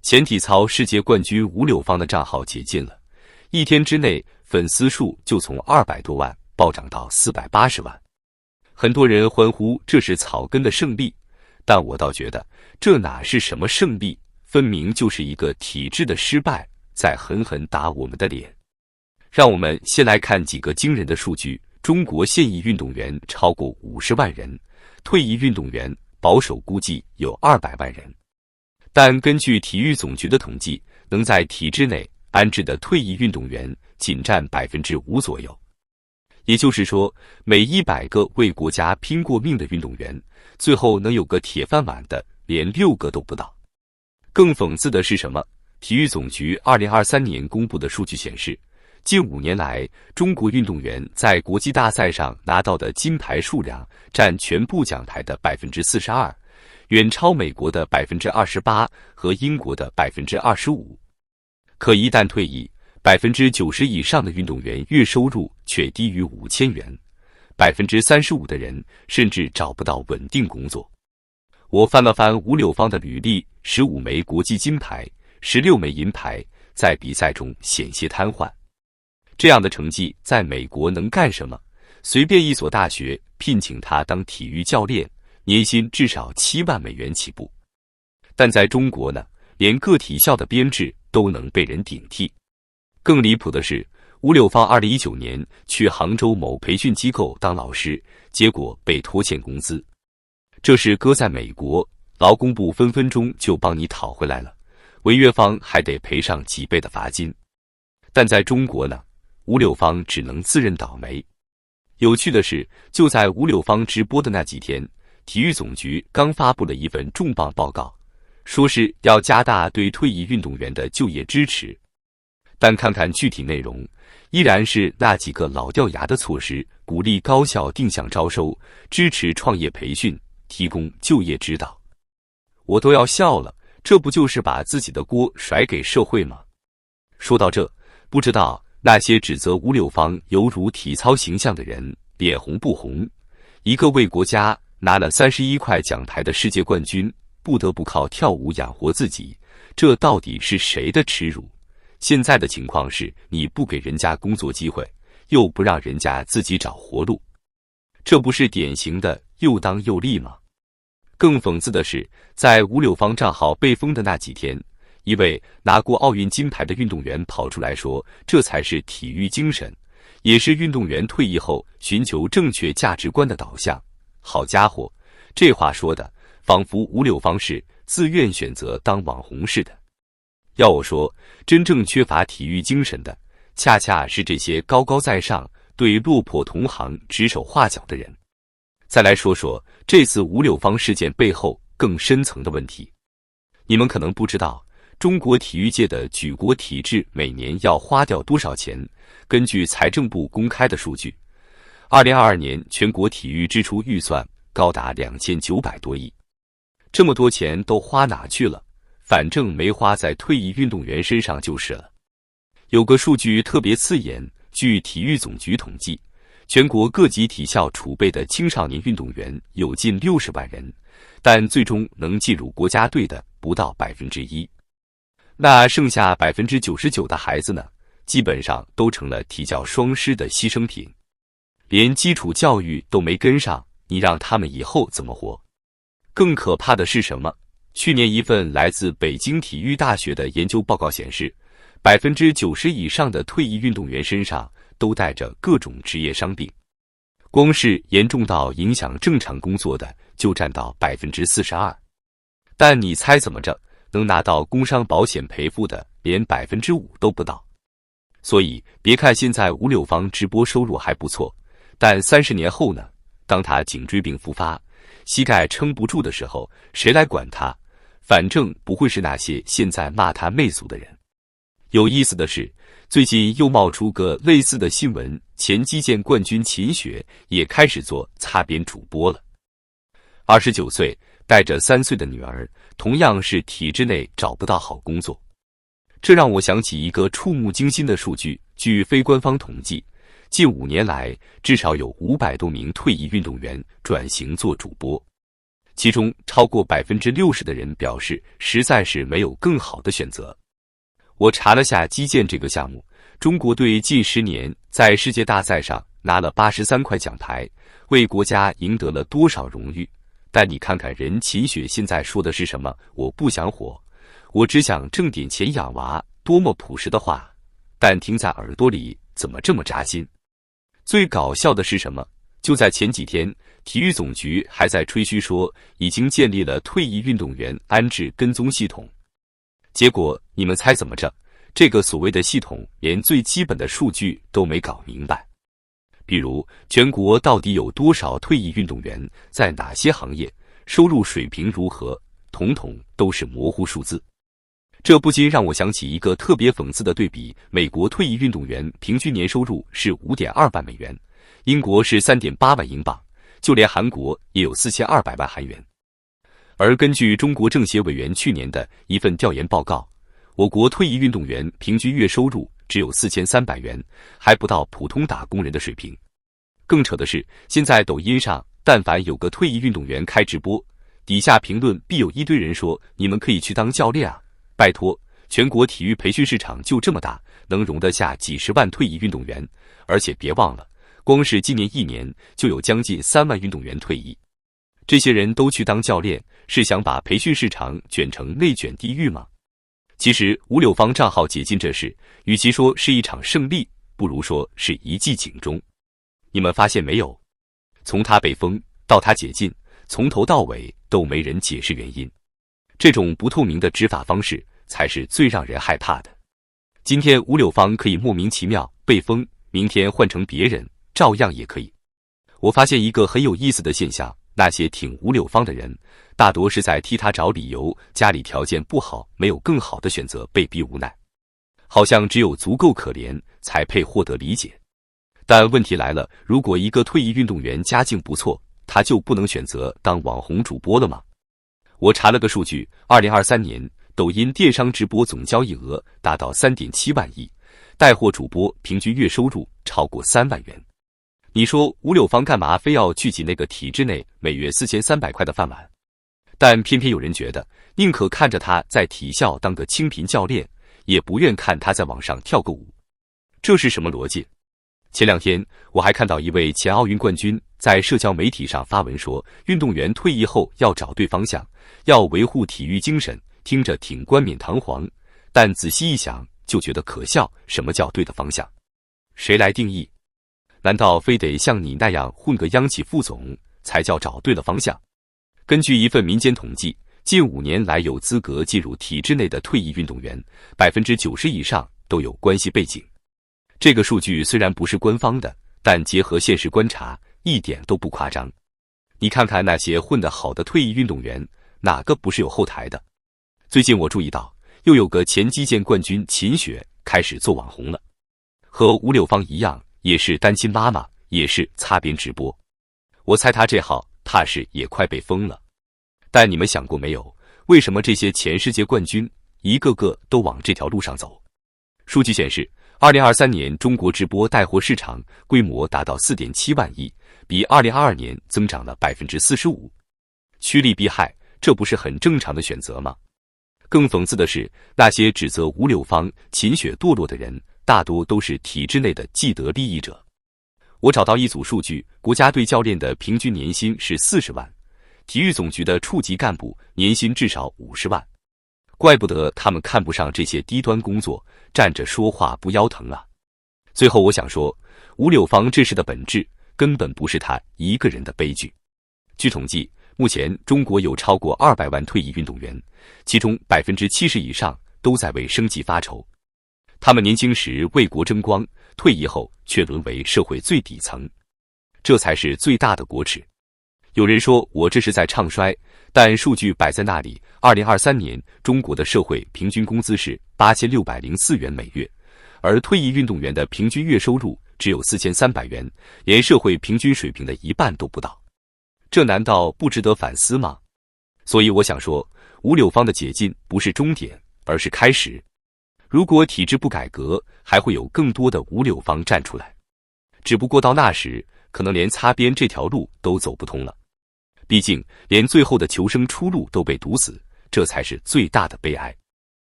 前体操世界冠军吴柳芳的账号解禁了，一天之内粉丝数就从200多万暴涨到480万。很多人欢呼这是草根的胜利，但我倒觉得这哪是什么胜利，分明就是一个体制的失败，在狠狠打我们的脸。让我们先来看几个惊人的数据：中国现役运动员超过50万人，退役运动员保守估计有200万人。但根据体育总局的统计，能在体制内安置的退役运动员仅占5%左右。也就是说，每100个为国家拼过命的运动员，最后能有个铁饭碗的，连6个都不到。更讽刺的是什么？体育总局2023年公布的数据显示，近5年来，中国运动员在国际大赛上拿到的金牌数量占全部奖牌的42%，远超美国的28%和英国的25%。可一旦退役，90%以上的运动员月收入却低于5000元，35%的人甚至找不到稳定工作。我翻了翻吴柳芳的履历，15枚国际金牌，16枚银牌，在比赛中险些瘫痪。这样的成绩在美国能干什么？随便一所大学聘请他当体育教练，年薪至少7万美元起步。但在中国呢，连个体校的编制都能被人顶替。更离谱的是，吴柳芳2019年去杭州某培训机构当老师，结果被拖欠工资。这事搁在美国，劳工部分分钟就帮你讨回来了，违约方还得赔上几倍的罚金。但在中国呢，吴柳芳只能自认倒霉。有趣的是，就在吴柳芳直播的那几天，体育总局刚发布了一份重磅报告，说是要加大对退役运动员的就业支持。但看看具体内容，依然是那几个老掉牙的措施：鼓励高校定向招收，支持创业培训，提供就业指导。我都要笑了，这不就是把自己的锅甩给社会吗？说到这，不知道那些指责吴柳芳犹如体操形象的人脸红不红？一个为国家拿了31块奖牌的世界冠军，不得不靠跳舞养活自己，这到底是谁的耻辱？现在的情况是，你不给人家工作机会，又不让人家自己找活路，这不是典型的又当又立吗？更讽刺的是，在吴柳芳账号被封的那几天，一位拿过奥运金牌的运动员跑出来说，这才是体育精神，也是运动员退役后寻求正确价值观的导向。好家伙，这话说的仿佛吴柳芳是自愿选择当网红似的。要我说，真正缺乏体育精神的，恰恰是这些高高在上、对落魄同行指手画脚的人。再来说说这次吴柳芳事件背后更深层的问题。你们可能不知道，中国体育界的举国体制每年要花掉多少钱？根据财政部公开的数据，2022年全国体育支出预算高达2900多亿。这么多钱都花哪去了？反正没花在退役运动员身上就是了。有个数据特别刺眼，据体育总局统计，全国各级体校储备的青少年运动员有近60万人，但最终能进入国家队的不到1%。那剩下99%的孩子呢，基本上都成了体教双失的牺牲品，连基础教育都没跟上，你让他们以后怎么活？更可怕的是什么？去年一份来自北京体育大学的研究报告显示，90%以上的退役运动员身上都带着各种职业伤病，光是严重到影响正常工作的就占到42%。但你猜怎么着？能拿到工伤保险赔付的连5%都不到。所以别看现在吴柳芳直播收入还不错，但30年后呢？当他颈椎病复发，膝盖撑不住的时候，谁来管他？反正不会是那些现在骂他媚俗的人。有意思的是，最近又冒出个类似的新闻，前击剑冠军秦雪也开始做擦边主播了。29岁，带着3岁的女儿，同样是体制内找不到好工作。这让我想起一个触目惊心的数据，据非官方统计，近5年来至少有500多名退役运动员转型做主播。其中超过60%的人表示实在是没有更好的选择。我查了下击剑这个项目，中国队近10年在世界大赛上拿了83块奖牌，为国家赢得了多少荣誉。但你看看人秦雪现在说的是什么？我不想火，我只想挣点钱养娃，多么朴实的话，但听在耳朵里怎么这么扎心？最搞笑的是什么？就在前几天，体育总局还在吹嘘说已经建立了退役运动员安置跟踪系统。结果你们猜怎么着？这个所谓的系统连最基本的数据都没搞明白。比如全国到底有多少退役运动员，在哪些行业，收入水平如何，统统都是模糊数字。这不禁让我想起一个特别讽刺的对比：美国退役运动员平均年收入是5.2万美元，英国是3.8万英镑，就连韩国也有4200万韩元。而根据中国政协委员去年的一份调研报告，我国退役运动员平均月收入只有4300元，还不到普通打工人的水平。更扯的是，现在抖音上但凡有个退役运动员开直播，底下评论必有一堆人说：“你们可以去当教练啊！”拜托，全国体育培训市场就这么大，能容得下几十万退役运动员。而且别忘了，光是今年1年就有将近3万运动员退役。这些人都去当教练，是想把培训市场卷成内卷地狱吗？其实吴柳芳账号解禁这事，与其说是一场胜利，不如说是一记警钟。你们发现没有？从他被封到他解禁，从头到尾都没人解释原因。这种不透明的执法方式才是最让人害怕的。今天吴柳芳可以莫名其妙被封，明天换成别人照样也可以。我发现一个很有意思的现象，那些挺吴柳芳的人大多是在替他找理由，家里条件不好，没有更好的选择，被逼无奈，好像只有足够可怜才配获得理解。但问题来了，如果一个退役运动员家境不错，他就不能选择当网红主播了吗？我查了个数据，2023年抖音电商直播总交易额达到3.7万亿，带货主播平均月收入超过3万元。你说吴柳芳干嘛非要去挤那个体制内每月4300块的饭碗？但偏偏有人觉得，宁可看着他在体校当个清贫教练，也不愿看他在网上跳个舞。这是什么逻辑？前2天我还看到一位前奥运冠军在社交媒体上发文说，运动员退役后要找对方向，要维护体育精神，听着挺冠冕堂皇，但仔细一想就觉得可笑。什么叫对的方向？谁来定义？难道非得像你那样混个央企副总才叫找对了方向？根据一份民间统计，近5年来有资格进入体制内的退役运动员，90%以上都有关系背景。这个数据虽然不是官方的，但结合现实观察，一点都不夸张。你看看那些混得好的退役运动员，哪个不是有后台的？最近我注意到，又有个前击剑冠军秦雪开始做网红了，和吴柳芳一样，也是单亲妈妈，也是擦边直播。我猜她这号踏实也快被封了。但你们想过没有，为什么这些前世界冠军一个个都往这条路上走？数据显示，2023年中国直播带货市场规模达到4.7万亿，比2022年增长了45%。趋利避害，这不是很正常的选择吗？更讽刺的是，那些指责吴柳芳、秦雪堕落的人，大多都是体制内的既得利益者。我找到一组数据，国家队教练的平均年薪是40万，体育总局的处级干部年薪至少50万。怪不得他们看不上这些低端工作，站着说话不腰疼啊。最后我想说，吴柳芳这事的本质根本不是他一个人的悲剧。据统计，目前中国有超过200万退役运动员，其中70%以上都在为生计发愁。他们年轻时为国争光，退役后却沦为社会最底层，这才是最大的国耻。有人说我这是在唱衰，但数据摆在那里，2023年中国的社会平均工资是8604元每月，而退役运动员的平均月收入只有4300元，连社会平均水平的一半都不到。这难道不值得反思吗？所以我想说，吴柳芳的解禁不是终点，而是开始。如果体制不改革，还会有更多的吴柳芳站出来，只不过到那时，可能连擦边这条路都走不通了。毕竟连最后的求生出路都被堵死，这才是最大的悲哀。